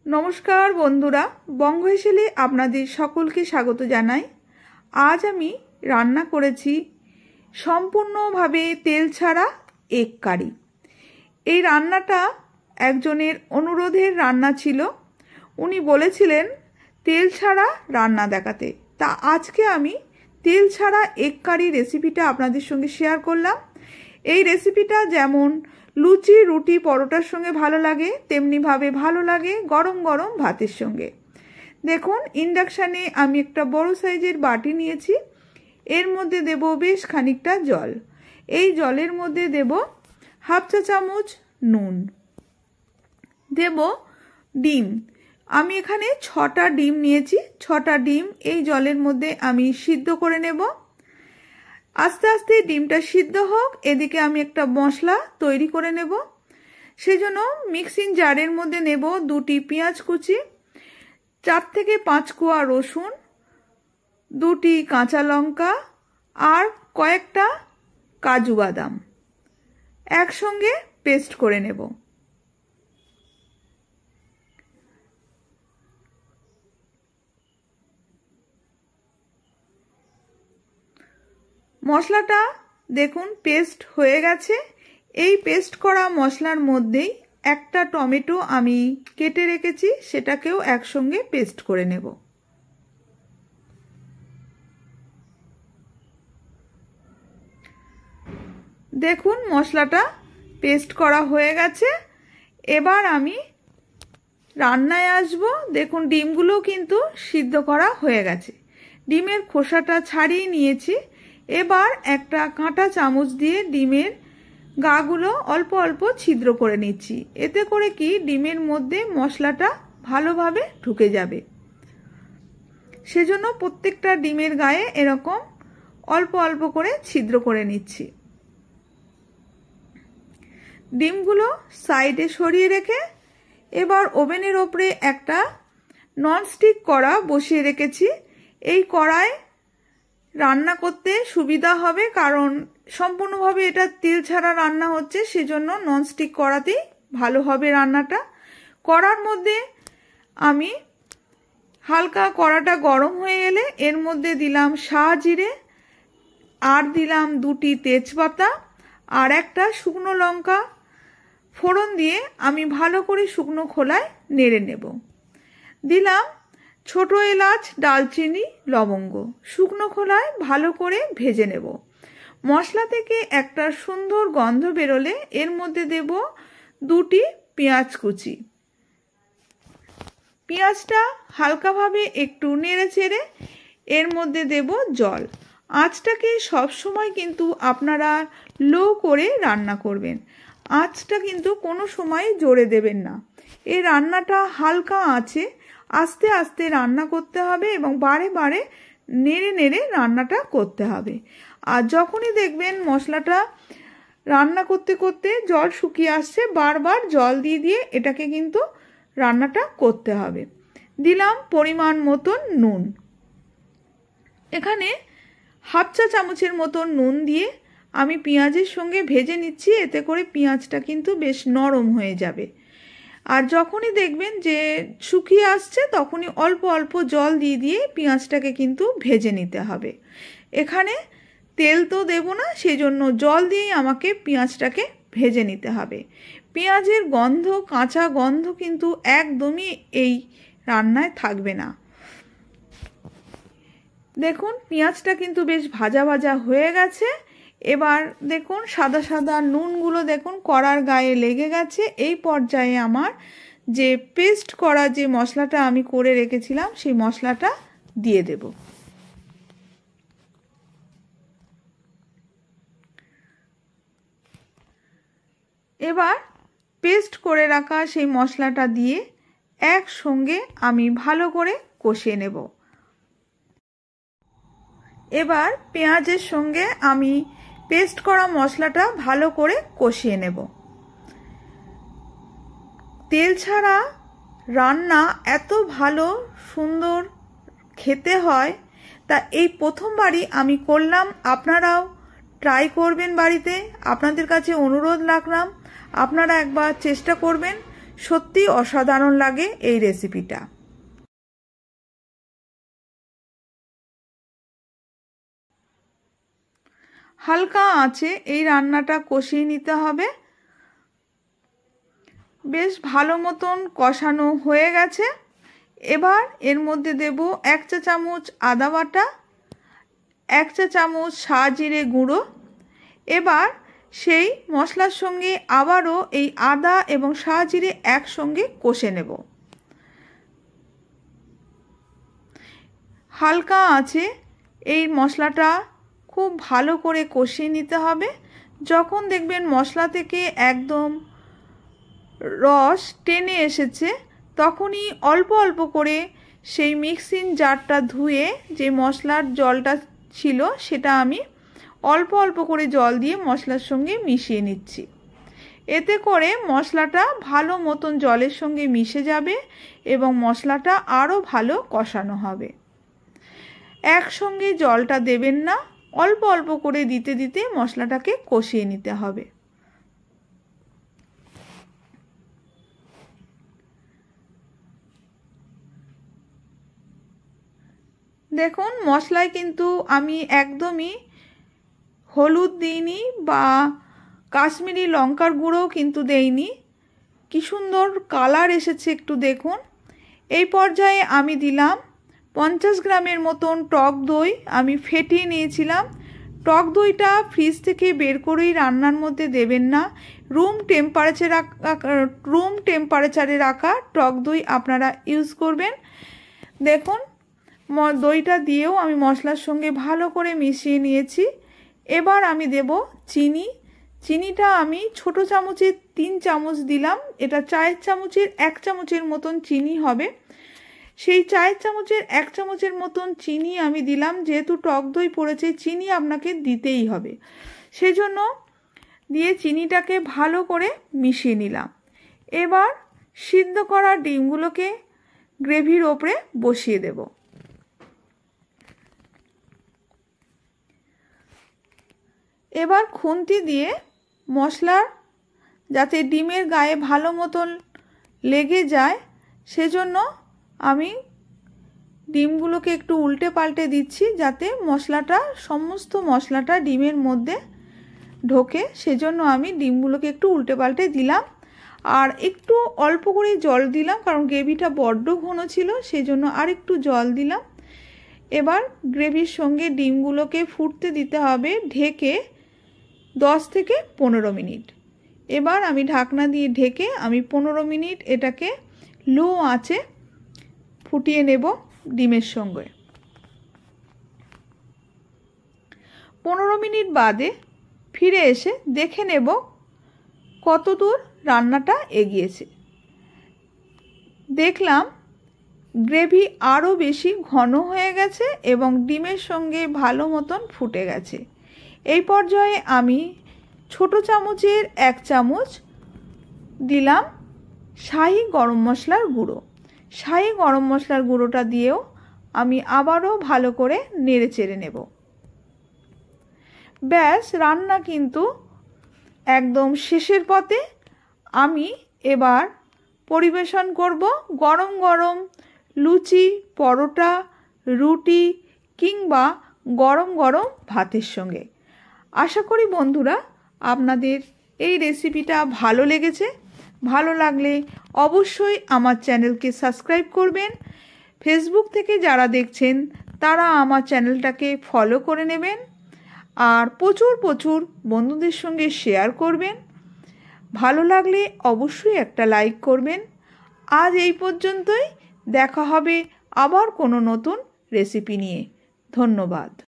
नमस्कार बंधुरा बंग हेसेले आपनादेर सकलके स्वागत जानाई। आज आमी रान्ना करेছি सम्पूर्णभाবে तेल छाड़ा एग काরি। এই রান্নাটা একজনের অনুরোধের রান্না ছিল, উনি বলেছিলেন তেল ছাড়া রান্না দেখাতে। তা আজকে আমি তেল ছাড়া এগ কারি রেসিপিটা আপনাদের সঙ্গে শেয়ার করলাম। এই রেসিপিটা যেমন লুচি রুটি পরোটার সঙ্গে ভালো লাগে তেমনি ভাবে ভালো লাগে গরম গরম ভাতের সঙ্গে। দেখুন ইন্ডাকশানে আমি একটা বড় সাইজের বাটি নিয়েছি, এর মধ্যে দেব বেশ খানিকটা জল। এই জলের মধ্যে দেব হাফ চা চামচ নুন, দেব ডিম। আমি এখানে 6টা ডিম নিয়েছি, 6টা ডিম এই জলের মধ্যে আমি সিদ্ধ করে নেব। আস্তে আস্তে ডিমটা সিদ্ধ হোক, এদিকে আমি একটা মশলা তৈরি করে নেব। সেজন্য মিক্সিং জারের মধ্যে নেব 2টি পেঁয়াজ কুচি, 4 থেকে 5 কোয়া রসুন, 2টি কাঁচা লঙ্কা আর কয়েকটা কাজু বাদাম একসঙ্গে পেস্ট করে নেব। মশলাটা দেখুন পেস্ট হয়ে গেছে। এই পেস্ট করা মশলার মধ্যেই একটা টমেটো আমি কেটে রেখেছি, সেটাকেও একসঙ্গে পেস্ট করে নেব। দেখুন মশলাটা পেস্ট করা হয়ে গেছে। এবার আমি রান্নায় আসব। দেখুন ডিমগুলো কিন্তু সিদ্ধ করা হয়ে গেছে, ডিমের খোসাটা ছাড়িয়ে নিয়েছি। এবার একটা কাঁটা চামচ দিয়ে ডিমের গাগুলো অল্প অল্প ছিদ্র করে নিচ্ছি, এতে করে কি ডিমের মধ্যে মশলাটা ভালোভাবে ঢুকে যাবে। সেজন্য প্রত্যেকটা ডিমের গায়ে এরকম অল্প অল্প করে ছিদ্র করে নিচ্ছি। ডিমগুলো সাইডে সরিয়ে রেখে এবার ওভেনের ওপরে একটা ননস্টিক কড়া বসিয়ে রেখেছি। এই কড়ায় রান্না করতে সুবিধা হবে, কারণ সম্পূর্ণভাবে এটা তেল ছাড়া রান্না হচ্ছে, সেজন্য ননস্টিক কড়াতেই ভালো হবে রান্নাটা। কড়ার মধ্যে আমি হালকা কড়াটা গরম হয়ে গেলে এর মধ্যে দিলাম শাহজিরে আর দিলাম 2টি তেজপাতা আর একটা শুকনো লঙ্কা ফোড়ন দিয়ে আমি ভালো করে শুকনো খোলায় নেড়ে নেব। দিলাম ছোট এলাচ দালচিনি লবঙ্গ, শুকনো খোলায় ভালো করে ভেজে নেব। মশলা থেকে একটা সুন্দর গন্ধ বেরোলে এর মধ্যে দেব 2টি পেঁয়াজ কুচি। পেঁয়াজটা হালকাভাবে একটু নেড়ে চেড়ে এর মধ্যে দেব জল। আঁচটাকে সবসময় কিন্তু আপনারা লো করে রান্না করবেন, আঁচটা কিন্তু কোনো সময় জোরে দেবেন না। এই রান্নাটা হালকা আঁচে আস্তে আস্তে রান্না করতে হবে এবং বারে বারে নেড়ে নেড়ে রান্নাটা করতে হবে। আর যখনই দেখবেন মশলাটা রান্না করতে করতে জল শুকিয়ে আসছে, বারবার জল দিয়ে দিয়ে এটাকে কিন্তু রান্নাটা করতে হবে। দিলাম পরিমাণ মতন নুন, এখানে হাফ চা চামচের মতন নুন দিয়ে আমি পেঁয়াজের সঙ্গে ভেজে নিচ্ছি, এতে করে পেঁয়াজটা কিন্তু বেশ নরম হয়ে যাবে। আর যখনই দেখবেন যে শুকিয়ে আসছে তখনই অল্প অল্প জল দিয়ে দিয়ে পেঁয়াজটাকে কিন্তু ভেজে নিতে হবে। এখানে তেল তো দেব না, সেই জন্য জল দিয়েই আমাকে পেঁয়াজটাকে ভেজে নিতে হবে। পেঁয়াজের গন্ধ কাঁচা গন্ধ কিন্তু একদমই এই রান্নায় থাকবে না। দেখুন পেঁয়াজটা কিন্তু বেশ ভাজা ভাজা হয়ে গেছে। এবার দেখুন সাদা সাদা নুনগুলো দেখুন কড়ার গায়ে লেগে গেছে। এই পর্যায়ে আমার যে পেস্ট করা যে মশলাটা আমি করে রেখেছিলাম সেই মশলাটা দিয়ে দেব। এবার পেস্ট করে রাখা সেই মশলাটা দিয়ে একসঙ্গে আমি ভালো করে কষিয়ে নেব। এবার পেঁয়াজের সঙ্গে আমি পেস্ট করা মশলাটা ভালো করে কষিয়ে নেব। তেল ছাড়া রান্না এত ভালো সুন্দর খেতে হয়, তা এই প্রথমবারই আমি করলাম। আপনারাও ট্রাই করবেন বাড়িতে, আপনাদের কাছে অনুরোধ রাখলাম আপনারা একবার চেষ্টা করবেন। সত্যি অসাধারণ লাগে এই রেসিপিটা। হালকা আঁচে এই রান্নাটা কষিয়ে নিতে হবে। বেশ ভালো মতন কষানো হয়ে গেছে। এবার এর মধ্যে দেব 1 চা চামচ আদা বাটা, 1 চা চামচ সাজিরে গুঁড়ো। এবার সেই মশলার সঙ্গে আবারও এই আদা এবং সাজিরে একসঙ্গে কষে নেব। হালকা আঁচে এই মশলাটা খুব ভালো করে কষিয়ে নিতে হবে। যখন দেখবেন মশলা থেকে একদম রস টেনে এসেছে, তখনই অল্প অল্প করে সেই মিক্সিং জারটা ধুয়ে যে মশলার জলটা ছিল সেটা আমি অল্প অল্প করে জল দিয়ে মশলার সঙ্গে মিশিয়ে নিচ্ছি। এতে করে মশলাটা ভালো মতন জলের সঙ্গে মিশে যাবে এবং মশলাটা আরও ভালো কষানো হবে। একসঙ্গে জলটা দেবেন না, অল্প অল্প করে দিতে দিতে মশলাটাকে কষিয়ে নিতে হবে। দেখুন মশলায় কিন্তু আমি একদমই হলুদ দিইনি বা কাশ্মীরি লঙ্কার গুঁড়োও কিন্তু দেইনি। কি সুন্দর কালার এসেছে একটু দেখুন। এই পর্যায়ে আমি দিলাম 50 গ্রামের মতন টক দই। আমি ফেটিয়ে নিয়েছিলাম। টক দইটা ফ্রিজ থেকে বের করেই রান্নার মধ্যে দেবেন না। রুম টেম্পারেচারে রাখা টক দই আপনারা ইউজ করবেন। দেখুন দইটা দিয়েও আমি মশলার সঙ্গে ভালো করে মিশিয়ে নিয়েছি। এবার আমি দেব চিনি। চিনিটা আমি ছোট চামচের 3 চামচ দিলাম। এটা চায়ের চামচের 1 চামচের মতন চিনি হবে। সেই চায়ের চামচের 1 চামচের মতন চিনি আমি দিলাম। যেহেতু টক দই পড়েছে চিনি আপনাকে দিতেই হবে, সেজন্য দিয়ে চিনিটাকে ভালো করে মিশিয়ে নিলাম। এবার সিদ্ধ করা ডিমগুলোকে গ্রেভির ওপরে বসিয়ে দেব। এবার খুন্তি দিয়ে মশলার যাতে ডিমের গায়ে ভালো মতন লেগে যায় সেজন্য আমি ডিমগুলোকে একটু উল্টে পাল্টে দিচ্ছি, যাতে সমস্ত মশলাটা ডিমের মধ্যে ঢোকে। সেজন্য আমি ডিমগুলোকে একটু উল্টে পাল্টে দিলাম। আর একটু অল্প করে জল দিলাম, কারণ গ্রেভিটা বড্ড ঘন ছিল, সেজন্য আর একটু জল দিলাম। এবার গ্রেভির সঙ্গে ডিমগুলোকে ফুটতে দিতে হবে ঢেকে 10 থেকে 15 মিনিট। এবার আমি ঢাকনা দিয়ে ঢেকে আমি 15 মিনিট এটাকে লো আঁচে ফুটিয়ে নেব ডিমের সঙ্গে। 15 মিনিট বাদে ফিরে এসে দেখে নেব কতদূর রান্নাটা এগিয়েছে। দেখলাম গ্রেভি আরও বেশি ঘন হয়ে গেছে এবং ডিমের সঙ্গে ভালো মতন ফুটে গেছে। এই পর্যায়ে আমি ছোট চামচের 1 চামচ দিলাম শাহি গরম মশলার গুঁড়ো। শাহি গরম মশলার গুঁড়োটা দিয়েও আমি আবারও ভালো করে নেড়ে চেড়ে নেব। ব্যাস, রান্না কিন্তু একদম শেষের পথে। আমি এবার পরিবেশন করব গরম গরম লুচি, পরোটা, রুটি কিংবা গরম গরম ভাতের সঙ্গে। আশা করি বন্ধুরা আপনাদের এই রেসিপিটা ভালো লেগেছে। ভালো লাগলে অবশ্যই আমার চ্যানেলকে সাবস্ক্রাইব করবেন। ফেসবুক থেকে যারা দেখছেন তারা আমার চ্যানেলটাকে ফলো করে নেবেন আর প্রচুর প্রচুর বন্ধুদের সঙ্গে শেয়ার করবেন। ভালো লাগলে অবশ্যই একটা লাইক করবেন। আজ এই পর্যন্তই। দেখা হবে আবার কোনো নতুন রেসিপি নিয়ে। ধন্যবাদ।